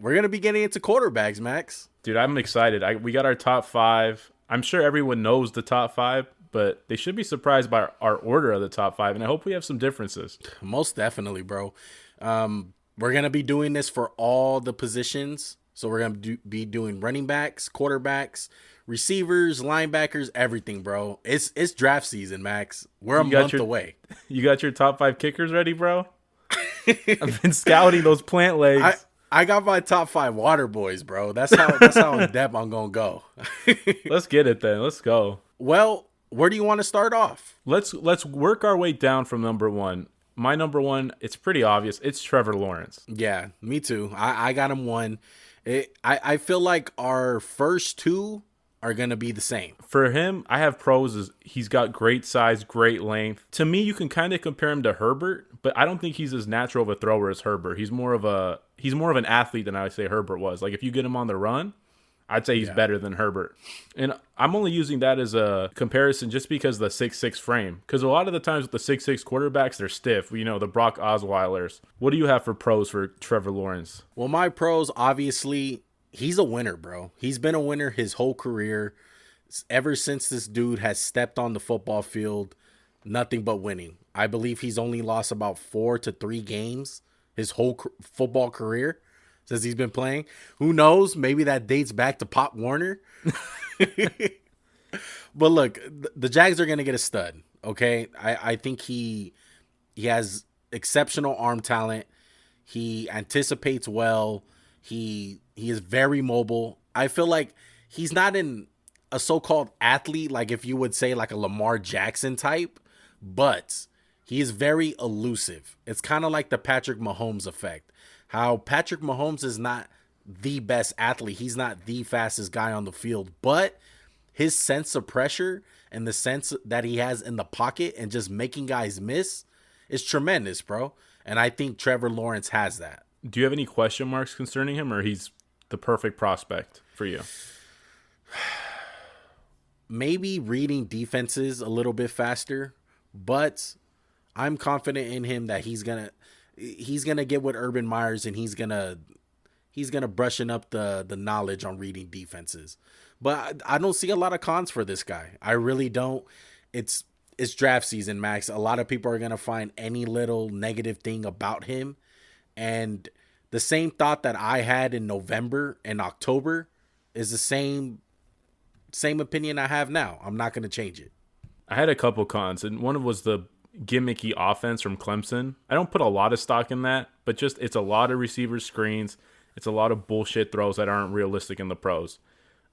We're going to be getting into quarterbacks, Max. Dude, I'm excited. We got our top five. I'm sure everyone knows the top five, but they should be surprised by our order of the top five, and I hope we have some differences. Most definitely, bro. We're going to be doing this for all the positions. So we're going to be doing running backs, quarterbacks, receivers, linebackers, everything, bro. It's draft season, Max. We're a month away. You got your top five kickers ready, bro? I've been scouting those plant legs. I got my top five water boys, bro. That's how in depth I'm gonna go. Let's get it then. Let's go. Well, where do you want to start off? Let's work our way down from number one. My number one, it's pretty obvious. It's Trevor Lawrence. Yeah, me too. I got him one. I feel like our first two are gonna be the same. For him, I have pros as he's got great size, great length. To me, you can kind of compare him to Herbert, but I don't think he's as natural of a thrower as Herbert. He's more of an athlete than I would say Herbert was. Like if you get him on the run, I'd say he's better than Herbert. And I'm only using that as a comparison just because of the 6'6" frame. Because a lot of the times with the 6'6" quarterbacks, they're stiff. You know, the Brock Osweilers. What do you have for pros for Trevor Lawrence? Well, my pros, obviously, he's a winner, bro. He's been a winner his whole career. Ever since this dude has stepped on the football field, nothing but winning. I believe he's only lost about 4 to 3 games his whole football career since he's been playing. Who knows? Maybe that dates back to Pop Warner. But look, the Jags are going to get a stud, okay? I think he has exceptional arm talent. He anticipates well. He is very mobile. I feel like he's not a so-called athlete, like if you would say like a Lamar Jackson type, but he is very elusive. It's kind of like the Patrick Mahomes effect. How Patrick Mahomes is not the best athlete. He's not the fastest guy on the field, but his sense of pressure and the sense that he has in the pocket and just making guys miss is tremendous, bro. And I think Trevor Lawrence has that. Do you have any question marks concerning him, or he's the perfect prospect for you? Maybe reading defenses a little bit faster, but I'm confident in him that he's gonna get with Urban Meyers and he's gonna brushing up the knowledge on reading defenses. But I don't see a lot of cons for this guy. I really don't. It's draft season, Max. A lot of people are gonna find any little negative thing about him, and the same thought that I had in November and October is the same opinion I have now. I'm not gonna change it. I had a couple cons, and one was the gimmicky offense from Clemson. I don't put a lot of stock in that, but just it's a lot of receiver screens. It's a lot of bullshit throws that aren't realistic in the pros.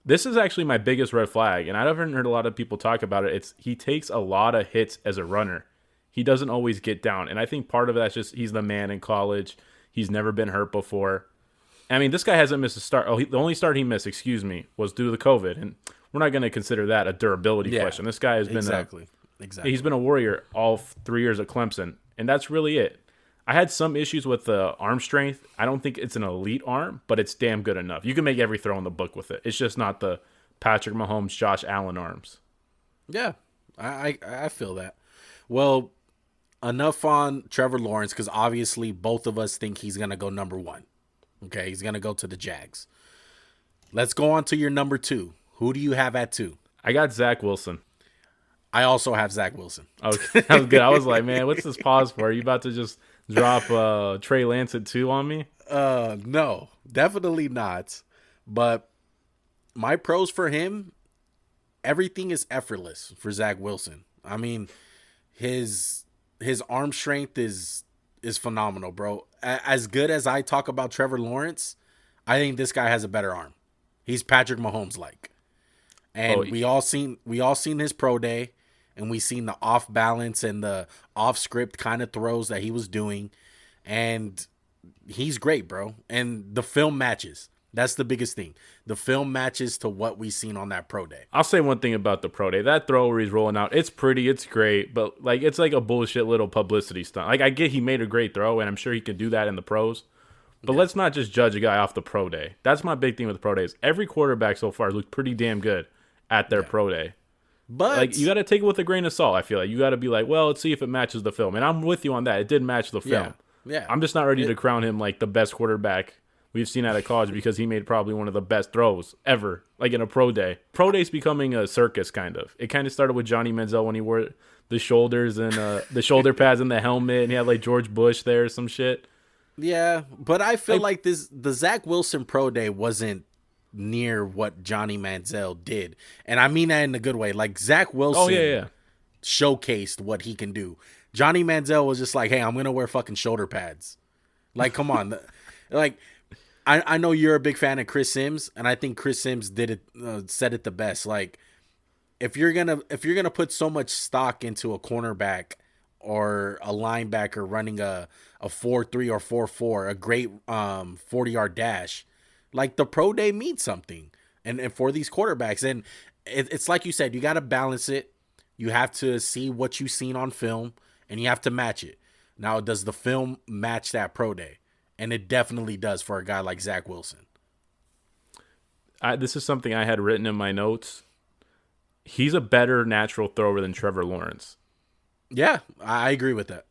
This is actually my biggest red flag, and I haven't heard a lot of people talk about it. He takes a lot of hits as a runner. He doesn't always get down, and I think part of that's just he's the man in college. He's never been hurt before. I mean, this guy hasn't missed a start. The only start he missed, was due to the COVID, and we're not going to consider that a durability question. This guy has been exactly. He's been a warrior all 3 years at Clemson, and that's really it. I had some issues with the arm strength. I don't think it's an elite arm, but it's damn good enough. You can make every throw in the book with it. It's just not the Patrick Mahomes, Josh Allen arms. Yeah, I feel that. Well, enough on Trevor Lawrence, because obviously both of us think he's going to go number one. Okay, he's going to go to the Jags. Let's go on to your number two. Who do you have at 2? I got Zack Wilson. I also have Zack Wilson. Okay, that was good. I was like, man, what's this pause for? Are you about to just drop Trey Lance at 2 on me? No, definitely not. But my pros for him, everything is effortless for Zack Wilson. I mean, his arm strength is phenomenal, bro. As good as I talk about Trevor Lawrence, I think this guy has a better arm. He's Patrick Mahomes like. And we all seen his pro day, and we seen the off balance and the off script kind of throws that he was doing. And he's great, bro. And the film matches. That's the biggest thing. The film matches to what we seen on that pro day. I'll say one thing about the pro day. That throw where he's rolling out, it's pretty, it's great, but like it's like a bullshit little publicity stunt. Like I get he made a great throw, and I'm sure he can do that in the pros. But let's not just judge a guy off the pro day. That's my big thing with the pro days. Every quarterback so far looked pretty damn good at their pro day. But like you got to take it with a grain of salt. I feel like you got to be like, well, let's see if it matches the film. And I'm with you on that. It did match the film. Yeah. I'm just not ready to crown him like the best quarterback we've seen out of college because he made probably one of the best throws ever, like in a pro day. Pro day's becoming a circus, kind of. It kind of started with Johnny Manziel when he wore the shoulders and the shoulder pads and the helmet, and he had like George Bush there or some shit. Yeah, but I feel like the Zack Wilson pro day wasn't near what Johnny Manziel did. And I mean that in a good way. Like Zack Wilson showcased what he can do. Johnny Manziel was just like, hey, I'm going to wear fucking shoulder pads. Like, come on. Like, I know you're a big fan of Chris Sims, and I think Chris Sims did it, said it the best. Like, if you're gonna put so much stock into a cornerback or a linebacker running a 4-3 or 4-4, a great 40-yard dash, like the pro day means something, and for these quarterbacks, and it's like you said, you got to balance it. You have to see what you've seen on film, and you have to match it. Now, does the film match that pro day? And it definitely does for a guy like Zack Wilson. This is something I had written in my notes. He's a better natural thrower than Trevor Lawrence. Yeah, I agree with that.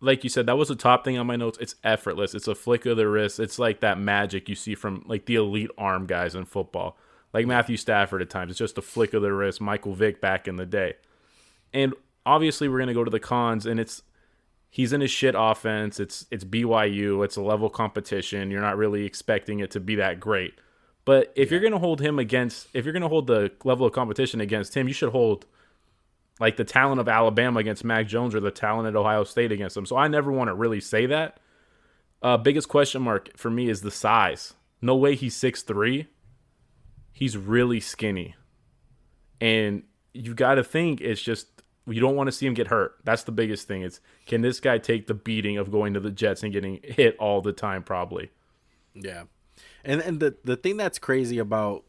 Like you said, that was the top thing on my notes. It's effortless. It's a flick of the wrist. It's like that magic you see from like the elite arm guys in football. Like Matthew Stafford at times. It's just a flick of the wrist. Michael Vick back in the day. And obviously we're going to go to the cons, and he's in his shit offense. It's BYU. It's a level competition. You're not really expecting it to be that great. But if you're going to hold if you're going to hold the level of competition against him, you should hold like the talent of Alabama against Mac Jones or the talent at Ohio State against him. So I never want to really say that. Biggest question mark for me is the size. No way he's 6'3". He's really skinny. And you got to think it's just, you don't want to see him get hurt. That's the biggest thing. It's, can this guy take the beating of going to the Jets and getting hit all the time? Probably. Yeah. And the thing that's crazy about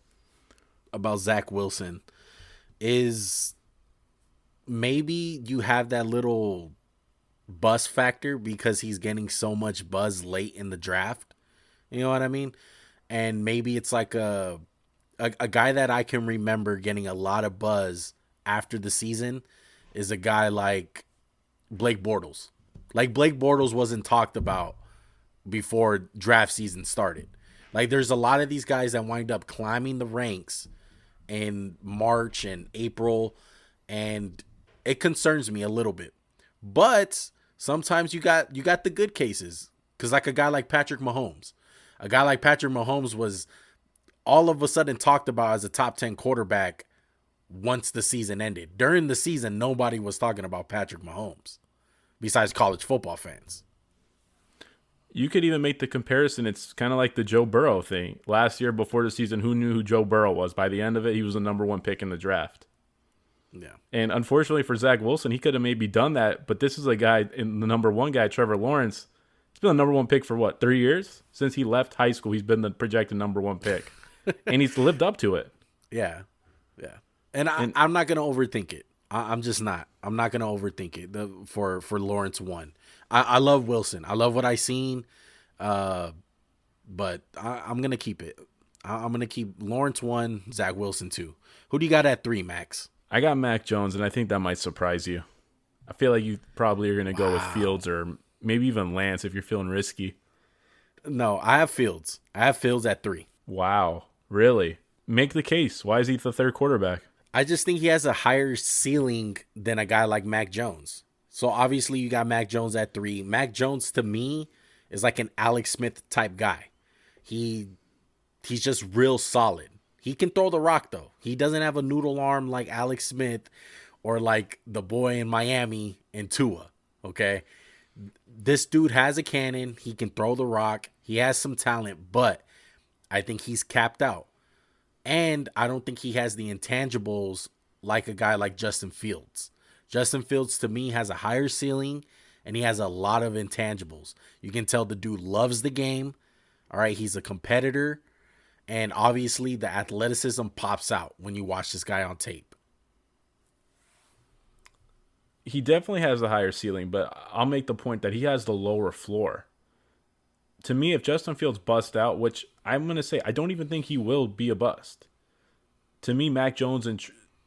Zack Wilson is maybe you have that little buzz factor because he's getting so much buzz late in the draft. You know what I mean? And maybe it's like a guy that I can remember getting a lot of buzz after the season is a guy like Blake Bortles. Like Blake Bortles wasn't talked about before draft season started. Like there's a lot of these guys that wind up climbing the ranks in March and April, and it concerns me a little bit. But sometimes you got the good cases, because like a guy like Patrick Mahomes. A guy like Patrick Mahomes was all of a sudden talked about as a top 10 quarterback once the season ended. During the season, nobody was talking about Patrick Mahomes besides college football fans. You could even make the comparison. It's kind of like the Joe Burrow thing. Last year before the season, who knew who Joe Burrow was? By the end of it, he was the number one pick in the draft. Yeah. And unfortunately for Zack Wilson, he could have maybe done that, but this is a guy, in the number one guy, Trevor Lawrence. He's been the number one pick for what, 3 years? Since he left high school, he's been the projected number one pick. And he's lived up to it. Yeah. Yeah. And I'm not going to overthink it. I'm just not. I'm not going to overthink it for Lawrence 1. I love Wilson. I love what I seen. But I'm going to keep it. I'm going to keep Lawrence 1, Zack Wilson 2. Who do you got at 3, Max? I got Mac Jones, and I think that might surprise you. I feel like you probably are going to go with Fields or maybe even Lance if you're feeling risky. No, I have Fields. I have Fields at 3. Wow. Really? Make the case. Why is he the third quarterback? I just think he has a higher ceiling than a guy like Mac Jones. So obviously you got Mac Jones at 3. Mac Jones to me is like an Alex Smith type guy. He's just real solid. He can throw the rock though. He doesn't have a noodle arm like Alex Smith or like the boy in Miami in Tua. Okay. This dude has a cannon. He can throw the rock. He has some talent, but I think he's capped out. And I don't think he has the intangibles like a guy like Justin Fields. Justin Fields, to me, has a higher ceiling, and he has a lot of intangibles. You can tell the dude loves the game. All right, he's a competitor, and obviously the athleticism pops out when you watch this guy on tape. He definitely has the higher ceiling, but I'll make the point that he has the lower floor. To me, if Justin Fields busts out, which I'm going to say, I don't even think he will be a bust. To me, Mac Jones and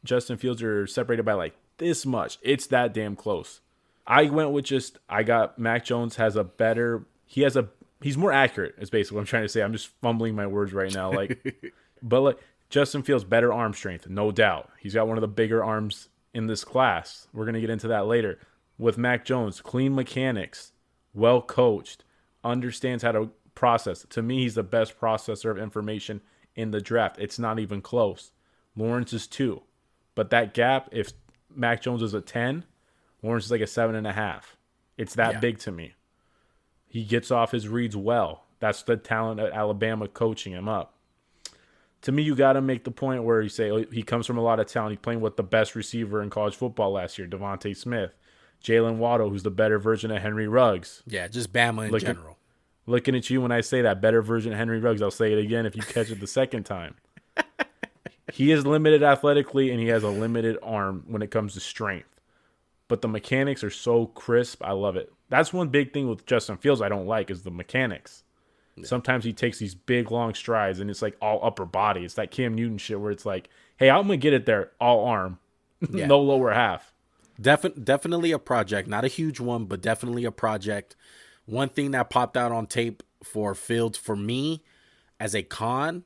Justin Fields are separated by like this much. It's that damn close. I went with I got Mac Jones has a better, he's more accurate, is basically what I'm trying to say. I'm just fumbling my words right now. But Justin Fields, better arm strength, no doubt. He's got one of the bigger arms in this class. We're going to get into that later. With Mac Jones, clean mechanics, well coached, understands how to process. To me, he's the best processor of information in the draft. It's not even close. Lawrence is 2. But that gap, if Mac Jones is a 10, Lawrence is like a 7.5. It's that big to me. He gets off his reads well. That's the talent at Alabama coaching him up. To me, you got to make the point where you say he comes from a lot of talent. He's playing with the best receiver in college football last year, Devontae Smith. Jalen Waddle, who's the better version of Henry Ruggs. Yeah, just Bama in general. Looking at you when I say that, better version of Henry Ruggs, I'll say it again if you catch it the second time. He is limited athletically, and he has a limited arm when it comes to strength. But the mechanics are so crisp. I love it. That's one big thing with Justin Fields I don't like is the mechanics. Yeah. Sometimes he takes these big, long strides, and it's like all upper body. It's that Cam Newton shit where it's like, hey, I'm going to get it there all arm, no lower half. Definitely a project. Not a huge one, but definitely a project. One thing that popped out on tape for Fields for me as a con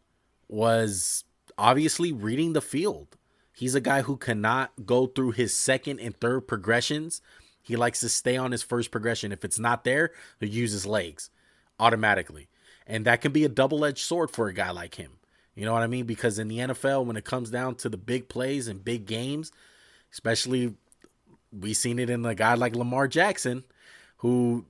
was obviously reading the field. He's a guy who cannot go through his second and third progressions. He likes to stay on his first progression. If it's not there, he'll use his legs automatically. And that can be a double-edged sword for a guy like him. You know what I mean? Because in the NFL, when it comes down to the big plays and big games, especially we've seen it in a guy like Lamar Jackson, who,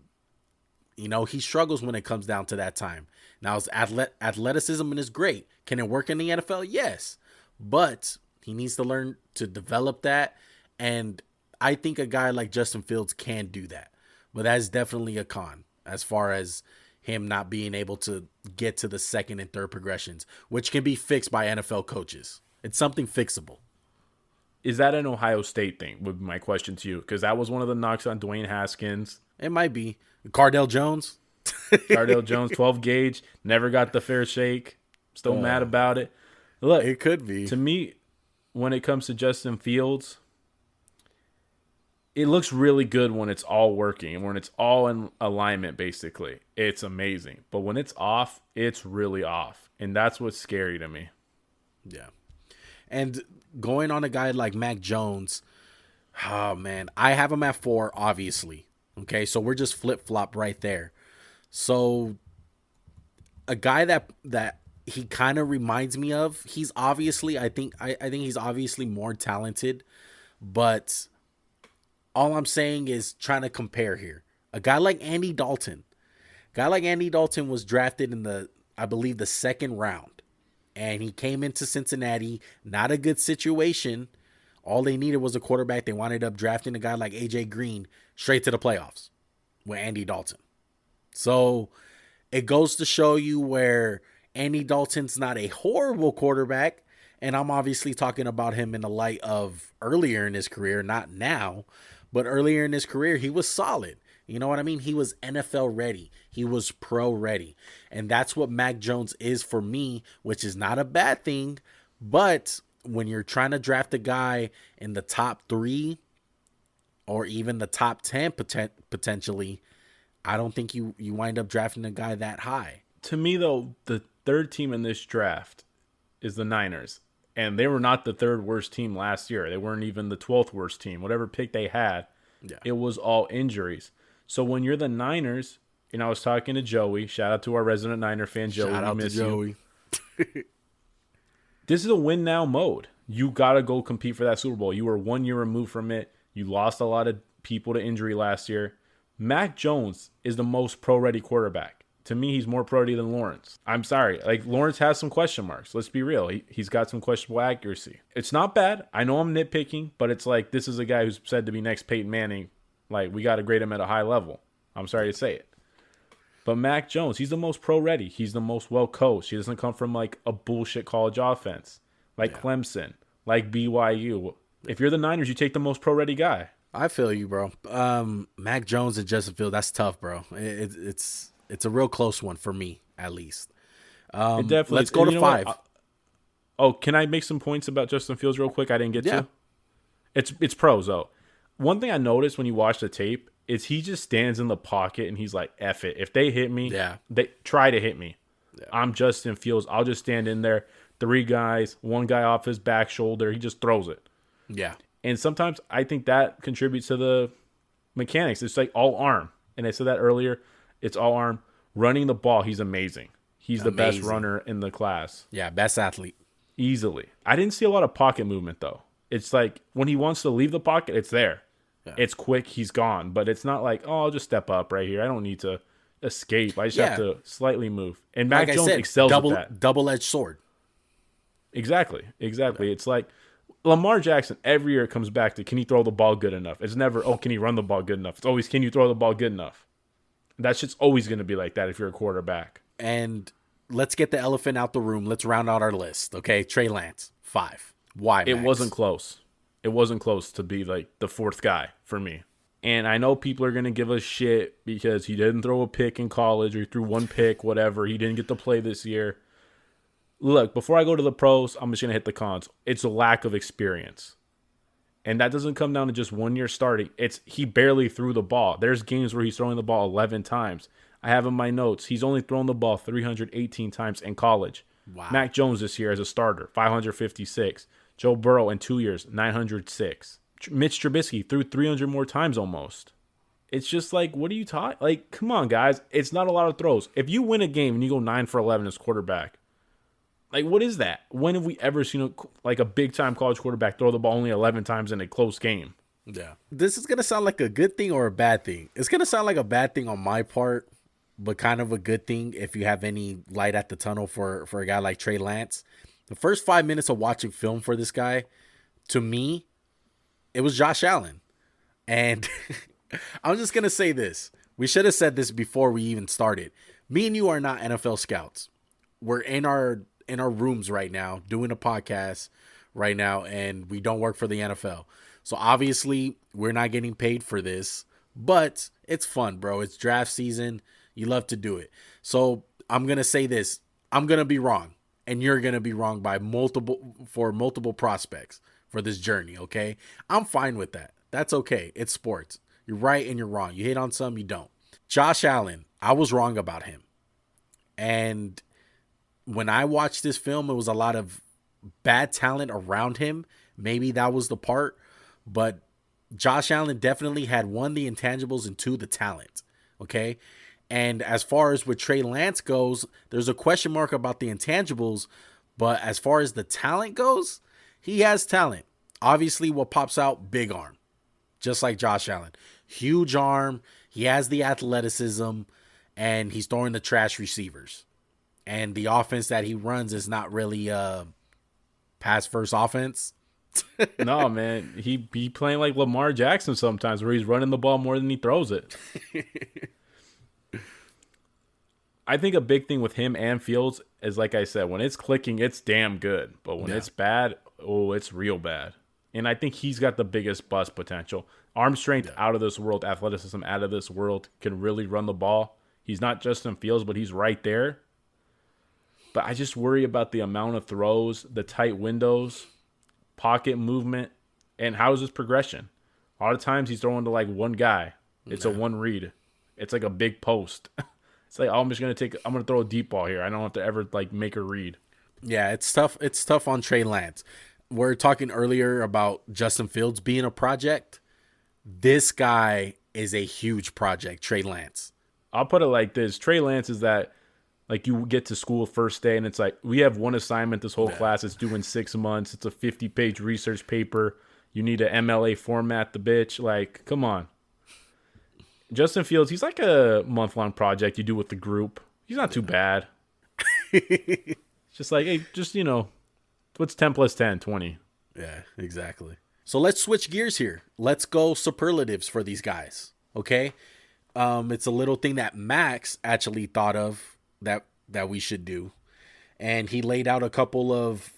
you know, he struggles when it comes down to that time. Now, his athleticism is great. Can it work in the NFL? Yes. But he needs to learn to develop that. And I think a guy like Justin Fields can do that. But that's definitely a con as far as him not being able to get to the second and third progressions, which can be fixed by NFL coaches. It's something fixable. Is that an Ohio State thing, would be my question to you? Because that was one of the knocks on Dwayne Haskins. It might be. Cardale Jones. Cardale Jones, 12 gauge, never got the fair shake. Still mad about it. Look, it could be. To me, when it comes to Justin Fields, it looks really good when it's all working and when it's all in alignment, basically. It's amazing. But when it's off, it's really off. And that's what's scary to me. Yeah. And going on a guy like Mac Jones, oh, man, I have him at 4, obviously. Okay, so we're just flip-flop right there. So a guy that he kind of reminds me of, he's obviously, I think he's obviously more talented, but all I'm saying is trying to compare here. A guy like Andy Dalton. Was drafted in I believe the second round. And he came into Cincinnati, not a good situation. All they needed was a quarterback. They wound up drafting a guy like AJ Green straight to the playoffs with Andy Dalton. So it goes to show you where Andy Dalton's not a horrible quarterback. And I'm obviously talking about him in the light of earlier in his career, not now. But earlier in his career, he was solid. You know what I mean? He was NFL ready. He was pro ready. And that's what Mac Jones is for me, which is not a bad thing. But when you're trying to draft a guy in the top 3 or even the top 10 potentially, I don't think you wind up drafting a guy that high. To me, though, the third team in this draft is the Niners. And they were not the third worst team last year. They weren't even the 12th worst team. Whatever pick they had, It was all injuries. So when you're the Niners, and I was talking to Joey, shout out to our resident Niner fan, Joey. Shout out to Joey. This is a win now mode. You got to go compete for that Super Bowl. You were 1 year removed from it. You lost a lot of people to injury last year. Mac Jones is the most pro-ready quarterback. To me, he's more pro-ready than Lawrence. I'm sorry. Lawrence has some question marks. Let's be real. He's got some questionable accuracy. It's not bad. I know I'm nitpicking, but it's like this is a guy who's said to be next Peyton Manning Like, we got to grade him at a high level. I'm sorry to say it. But Mac Jones, he's the most pro-ready. He's the most well-coached. He doesn't come from, like, a bullshit college offense. Like Clemson, like BYU. If you're the Niners, you take the most pro-ready guy. I feel you, bro. Mac Jones and Justin Fields, that's tough, bro. It's a real close one for me, at least. It definitely. Let's go to 5. Can I make some points about Justin Fields real quick? I didn't get to. It's pros though. One thing I noticed when you watch the tape is he just stands in the pocket and he's like, "F it. If they hit me, they try to hit me. Yeah. I'm Justin Fields. I'll just stand in there. 3 guys, 1 guy off his back shoulder. He just throws it." Yeah. And sometimes I think that contributes to the mechanics. It's like all arm. And I said that earlier. It's all arm. Running the ball, he's amazing. He's the best runner in the class. Yeah, best athlete. Easily. I didn't see a lot of pocket movement, though. It's like when he wants to leave the pocket, it's there. Yeah. It's quick, he's gone. But it's not like, oh, I'll just step up right here. I don't need to escape. I just have to slightly move. And Mac Jones excels at that. Double-edged sword. Exactly. Yeah. It's like Lamar Jackson, every year it comes back to, can he throw the ball good enough? It's never, can he run the ball good enough? It's always, can you throw the ball good enough? That shit's always going to be like that if you're a quarterback. And let's get the elephant out the room. Let's round out our list, okay? Trey Lance, 5. Why, Max? It wasn't close. It wasn't close to be like the 4th guy for me. And I know people are going to give us shit because he didn't throw a pick in college or he threw 1 pick, whatever. He didn't get to play this year. Look, before I go to the pros, I'm just going to hit the cons. It's a lack of experience. And that doesn't come down to just 1 year starting. It's he barely threw the ball. There's games where he's throwing the ball 11 times. I have in my notes, he's only thrown the ball 318 times in college. Wow. Mac Jones this year as a starter, 556. Joe Burrow in 2 years, 906. Mitch Trubisky threw 300 more times almost. It's just like, what are you talking? Like, come on, guys. It's not a lot of throws. If you win a game and you go 9 for 11 as quarterback, like, what is that? When have we ever seen a big-time college quarterback throw the ball only 11 times in a close game? Yeah. This is going to sound like a good thing or a bad thing. It's going to sound like a bad thing on my part, but kind of a good thing if you have any light at the tunnel for a guy like Trey Lance. The first 5 minutes of watching film for this guy, to me, it was Josh Allen. And I'm just going to say this. We should have said this before we even started. Me and you are not NFL scouts. We're in our rooms right now doing a podcast right now, and we don't work for the NFL. So obviously we're not getting paid for this, but it's fun, bro. It's draft season. You love to do it. So I'm going to say this. I'm going to be wrong, and you're going to be wrong by multiple prospects for this journey, okay? I'm fine with that. That's okay. It's sports. You're right and you're wrong. You hit on some, you don't. Josh Allen, I was wrong about him. And when I watched this film, it was a lot of bad talent around him. Maybe that was the part. But Josh Allen definitely had 1, the intangibles, and 2, the talent. Okay? And as far as with Trey Lance goes, there's a question mark about the intangibles. But as far as the talent goes, he has talent. Obviously, what pops out, big arm. Just like Josh Allen. Huge arm. He has the athleticism. And he's throwing the trash receivers. And the offense that he runs is not really pass first offense. No, man. He playing like Lamar Jackson sometimes where he's running the ball more than he throws it. I think a big thing with him and Fields is, like I said, when it's clicking, it's damn good. But when it's bad, it's real bad. And I think he's got the biggest bust potential. Arm strength out of this world, athleticism out of this world, can really run the ball. He's not Justin Fields, but he's right there. But I just worry about the amount of throws, the tight windows, pocket movement, and how is his progression? A lot of times he's throwing to like 1 guy. It's a 1 read. It's like a big post. It's like, I'm going to throw a deep ball here. I don't have to ever like make a read. Yeah, it's tough. It's tough on Trey Lance. We're talking earlier about Justin Fields being a project. This guy is a huge project, Trey Lance. I'll put it like this. Trey Lance is that, like, you get to school first day and it's like, we have 1 assignment this whole class. It's due in 6 months. It's a 50-page research paper. You need to MLA format the bitch. Like, come on. Justin Fields, he's like a month-long project you do with the group. He's not too bad. It's just like, hey, what's 10 plus 10? 20. Yeah, exactly. So let's switch gears here. Let's go superlatives for these guys. Okay. It's a little thing that Max actually thought of that we should do. And he laid out a couple of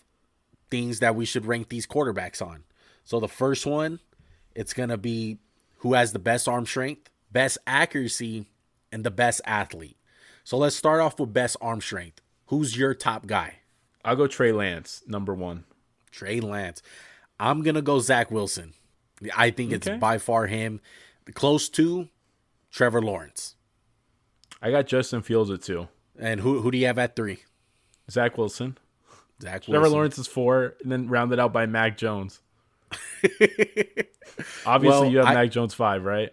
things that we should rank these quarterbacks on. So the first one, it's going to be who has the best arm strength, best accuracy, and the best athlete. So let's start off with best arm strength. Who's your top guy? I'll go Trey Lance, number one. Trey Lance. I'm going to go Zack Wilson. I think it's by far him. Close to Trevor Lawrence. I got Justin Fields at 2. And who do you have at 3? Zach Wilson. Zach Wilson. Trevor Lawrence is 4, and then rounded out by Mac Jones. Obviously, you have Mac Jones 5, right?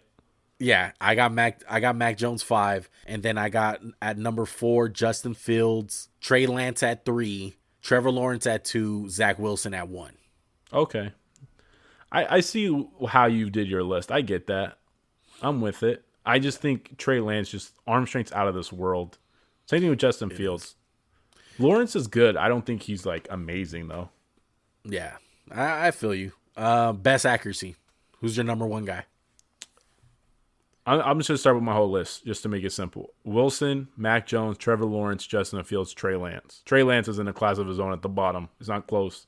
Yeah, I got Mac Jones 5, and then I got at number 4 Justin Fields, Trey Lance at 3, Trevor Lawrence at 2, Zach Wilson at 1. Okay, I see how you did your list. I get that. I'm with it. I just think Trey Lance just arm strength's out of this world. Same thing with Justin Fields. Lawrence is good. I don't think he's like amazing though. Yeah, I feel you. Best accuracy. Who's your number 1 guy? I'm just going to start with my whole list just to make it simple. Wilson, Mac Jones, Trevor Lawrence, Justin Fields, Trey Lance. Trey Lance is in a class of his own at the bottom. It's not close.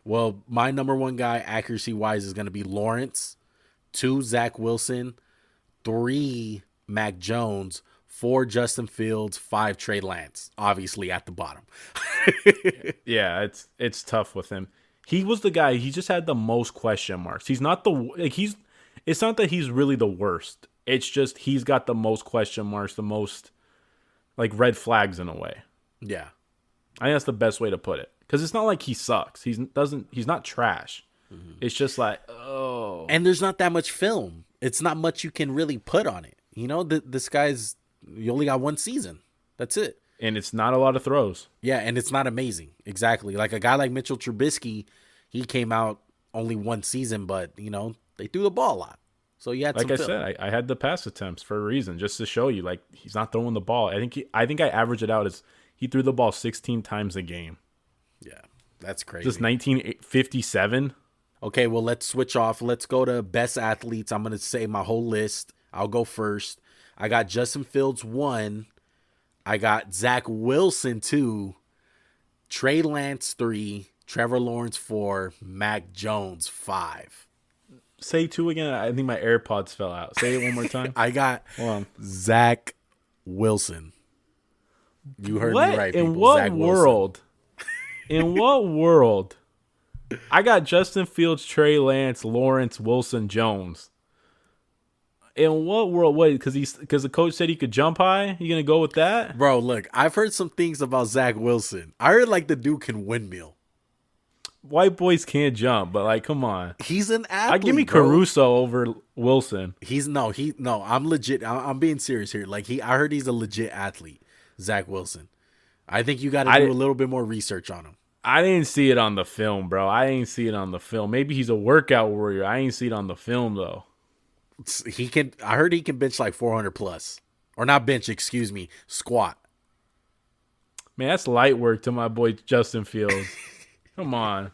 Well, my number 1 guy, accuracy-wise, is going to be Lawrence. 2, Zach Wilson. 3, Mac Jones. 4, Justin Fields. 5, Trey Lance. Obviously at the bottom. Yeah, it's tough with him. He was the guy. He just had the most question marks. He's not It's not that he's really the worst. It's just he's got the most question marks, the most like red flags in a way. Yeah, I think that's the best way to put it. Because it's not like he sucks. He's not trash. Mm-hmm. It's just like, oh. And there's not that much film. It's not much you can really put on it. You know, this guy's, you only got 1 season. That's it. And it's not a lot of throws. Yeah, and it's not amazing. Exactly. Like a guy like Mitchell Trubisky, he came out only 1 season, but, you know, they threw the ball a lot. So you had like some I film. said, I had the pass attempts for a reason, just to show you, like, he's not throwing the ball. I think I average it out as he threw the ball 16 times a game. Yeah, that's crazy. Just 1957. Okay, well, let's switch off. Let's go to best athletes. I'm going to say my whole list. I'll go first. I got Justin Fields 1. I got Zach Wilson 2. Trey Lance 3. Trevor Lawrence 4. Mac Jones 5. Say 2 again. I think my AirPods fell out. Say it one more time. I got Zach Wilson. You heard me right, people. In what Zach world? In what world? I got Justin Fields, Trey Lance, Lawrence, Wilson, Jones. In what world? Wait, because the coach said he could jump high? You gonna go with that? Bro, look, I've heard some things about Zach Wilson. I heard like the dude can windmill. White boys can't jump, but like, come on. He's an athlete. Give me Caruso over Wilson. I'm legit. I'm being serious here. Like I heard he's a legit athlete, Zach Wilson. I think you got to do a little bit more research on him. I didn't see it on the film, bro. I ain't see it on the film. Maybe he's a workout warrior. I ain't see it on the film though. I heard he can bench like 400 plus, or not bench. Excuse me, squat. Man, that's light work to my boy Justin Fields. Come on.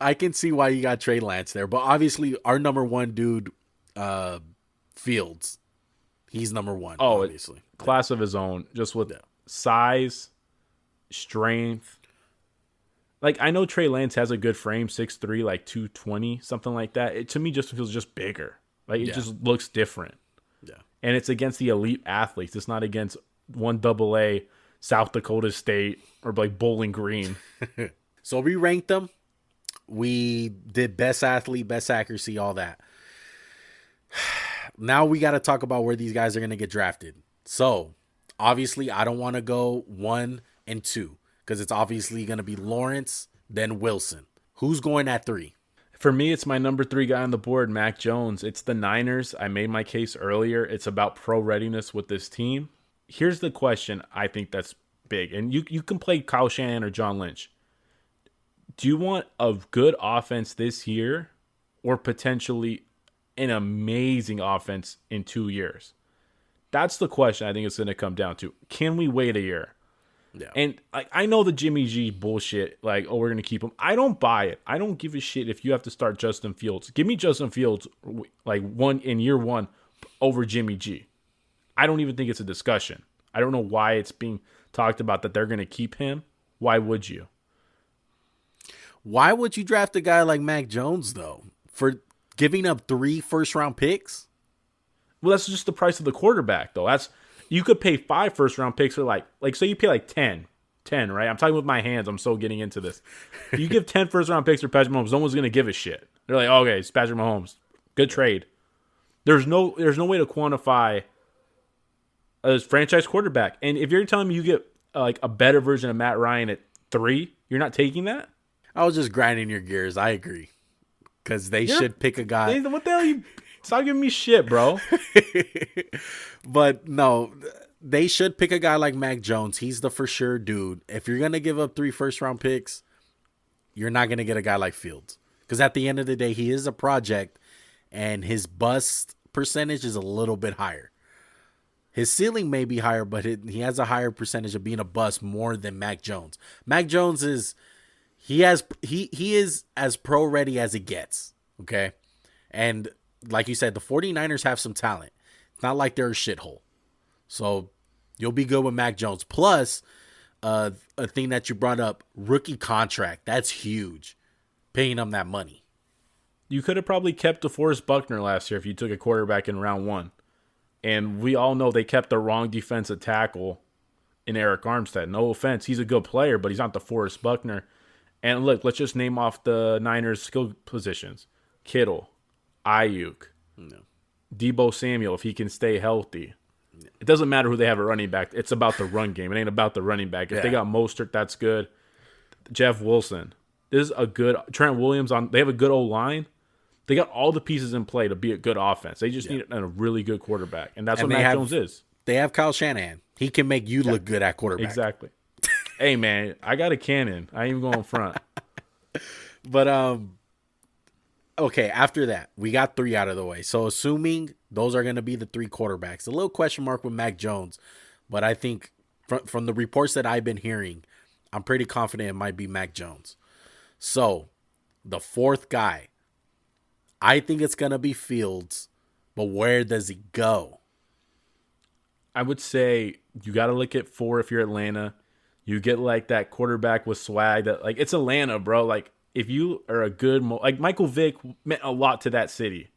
I can see why you got Trey Lance there, but obviously our number 1 dude, Fields, he's number 1. Oh, obviously, class of his own, just with size, strength. Like I know Trey Lance has a good frame, 6'3", like 220, something like that. It to me just feels just bigger. Like it just looks different. Yeah, and it's against the elite athletes. It's not against 1AA South Dakota State or like Bowling Green. So we ranked them. We did best athlete, best accuracy, all that. Now we got to talk about where these guys are going to get drafted. So obviously I don't want to go 1 and 2 because it's obviously going to be Lawrence, then Wilson. Who's going at 3? For me, it's my number 3 guy on the board, Mac Jones. It's the Niners. I made my case earlier. It's about pro readiness with this team. Here's the question I think that's big. And you can play Kyle Shanahan or John Lynch. Do you want a good offense this year or potentially an amazing offense in 2 years? That's the question I think it's going to come down to. Can we wait a year? Yeah. And I know the Jimmy G bullshit, like, oh, we're going to keep him. I don't buy it. I don't give a shit if you have to start Justin Fields. Give me Justin Fields like year one over Jimmy G. I don't even think it's a discussion. I don't know why it's being talked about that they're going to keep him. Why would you? Why would you draft a guy like Mac Jones, though, for giving up 3 first-round picks? Well, that's just the price of the quarterback, though. You could pay 5 first-round picks for like say you pay like 10, right? I'm talking with my hands. I'm so getting into this. You give 10 first-round picks for Patrick Mahomes, no one's going to give a shit. They're like, okay, it's Patrick Mahomes. Good trade. There's no way to quantify a franchise quarterback. And if you're telling me you get like a better version of Matt Ryan at 3, you're not taking that? I was just grinding your gears. I agree. Because they should pick a guy. What the hell you... Stop giving me shit, bro. But no, they should pick a guy like Mac Jones. He's the for sure dude. If you're going to give up 3 first-round picks, you're not going to get a guy like Fields. Because at the end of the day, he is a project, and his bust percentage is a little bit higher. His ceiling may be higher, but he has a higher percentage of being a bust more than Mac Jones. Mac Jones is he is as pro ready as it gets. Okay, and like you said, the 49ers have some talent. It's not like they're a shithole. So you'll be good with Mac Jones. Plus, a thing that you brought up, rookie contract. That's huge. Paying him that money. You could have probably kept DeForest Buckner last year if you took a quarterback in round 1. And we all know they kept the wrong defensive tackle in Eric Armstead. No offense. He's a good player, but he's not DeForest Buckner. And look, let's just name off the Niners' skill positions. Kittle, Ayuk, Debo Samuel, if he can stay healthy. It doesn't matter who they have at running back. It's about the run game. It ain't about the running back. If they got Mostert, that's good. Jeff Wilson. This is a good Trent Williams on. They have a good O-line. They got all the pieces in play to be a good offense. They just need a really good quarterback, and that's what Mac Jones is. They have Kyle Shanahan. He can make you look good at quarterback. Exactly. Hey man, I got a cannon. I ain't even going front. But okay. After that, we got 3 out of the way. So assuming those are going to be the 3 quarterbacks, a little question mark with Mac Jones, but I think from the reports that I've been hearing, I'm pretty confident it might be Mac Jones. So the 4th guy. I think it's going to be Fields, but where does he go? I would say you got to look at 4 if you're Atlanta. You get like that quarterback with swag that like it's Atlanta, bro. Like if you are a good like Michael Vick meant a lot to that city.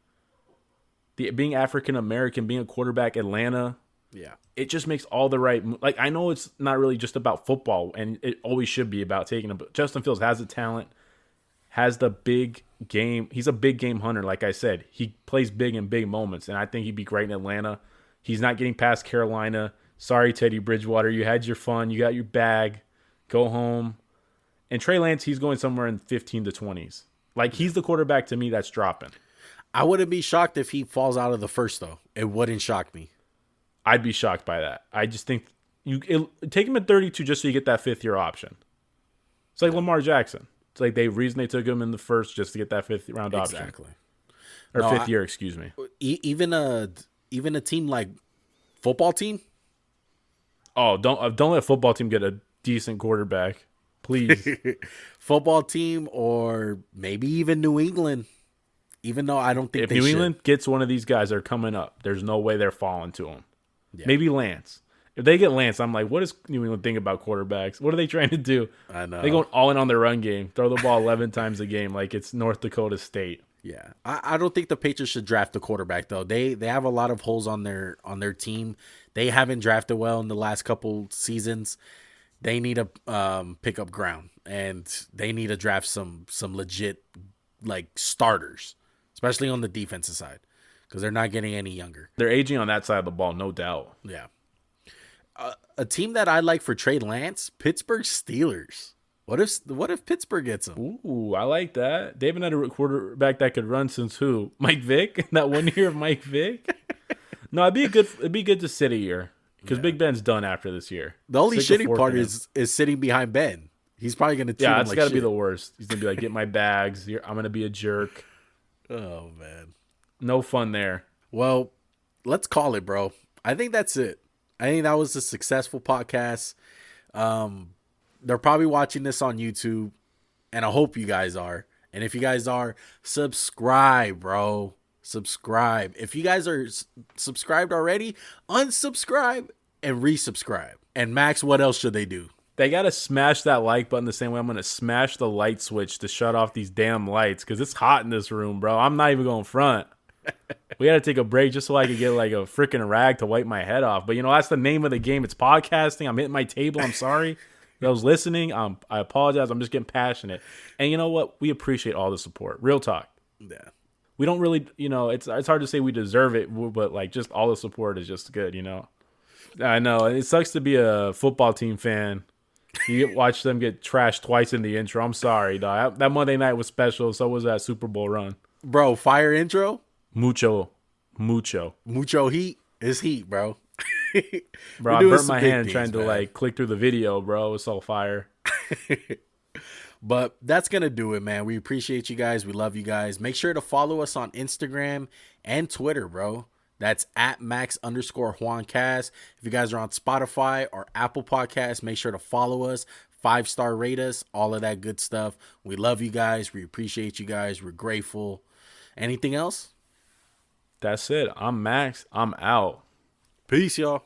Being African American, being a quarterback, Atlanta, it just makes all the right. Like I know it's not really just about football, and it always should be about taking him. But Justin Fields has the talent, has the big game. He's a big game hunter, like I said. He plays big in big moments, and I think he'd be great in Atlanta. He's not getting past Carolina. Sorry, Teddy Bridgewater. You had your fun. You got your bag. Go home. And Trey Lance, he's going somewhere in 15 to 20s. Like, he's the quarterback to me that's dropping. I wouldn't be shocked if he falls out of the first, though. It wouldn't shock me. I'd be shocked by that. I just think take him at 32 just so you get that 5th-year option. It's like Lamar Jackson. It's like the reason they took him in the first just to get that 5th-round option. Exactly. Or 5th year, excuse me. Even a team like football team. Oh, don't let a football team get a decent quarterback, please. Football team, or maybe even New England. Even though I don't think if New England gets one of these guys, they're coming up. There's no way they're falling to him. Yeah. Maybe Lance. If they get Lance, I'm like, what does New England think about quarterbacks? What are they trying to do? I know. They're going all in on their run game. Throw the ball 11 times a game like it's North Dakota State. Yeah. I don't think the Patriots should draft the quarterback, though. They have a lot of holes on their team. They haven't drafted well in the last couple seasons. They need to pick up ground, and they need to draft some legit like starters, especially on the defensive side, because they're not getting any younger. They're aging on that side of the ball, no doubt. Yeah. A team that I like for Trey Lance, Pittsburgh Steelers. What if Pittsburgh gets him? Ooh, I like that. They haven't had a quarterback that could run since who? Mike Vick? That 1 year of Mike Vick? No, it'd be good to sit a year because Big Ben's done after this year. The only shitty part is sitting behind Ben. He's probably gonna treat him it's got to be the worst. He's gonna be like, get my bags. I'm gonna be a jerk. Oh man, no fun there. Well, let's call it, bro. I think that's it. I think that was a successful podcast. They're probably watching this on YouTube, and I hope you guys are. And if you guys are, subscribe, bro. Subscribe. If you guys are subscribed already, unsubscribe and resubscribe. And Max, what else should they do? They got to smash that like button the same way I'm going to smash the light switch to shut off these damn lights because it's hot in this room, bro. I'm not even going front. We got to take a break just so I could get like a freaking rag to wipe my head off. But, you know, that's the name of the game. It's podcasting. I'm hitting my table. I'm sorry. I was listening. I apologize. I'm just getting passionate. And you know what? We appreciate all the support. Real talk. Yeah. We don't really, you know, it's hard to say we deserve it, but like just all the support is just good, you know. I know. It sucks to be a football team fan. You watch them get trashed twice in the intro. I'm sorry, dog. That Monday night was special. So was that Super Bowl run. Bro, fire intro? Mucho heat is heat, bro. Bro, I burnt my hand trying to like click through the video, bro. It's all fire. But that's going to do it, man. We appreciate you guys. We love you guys. Make sure to follow us on Instagram and Twitter, bro. That's at Max_JuanCast. If you guys are on Spotify or Apple Podcasts, make sure to follow us, 5-star rate us, all of that good stuff. We love you guys. We appreciate you guys. We're grateful. Anything else? That's it. I'm Max. I'm out. Peace, y'all.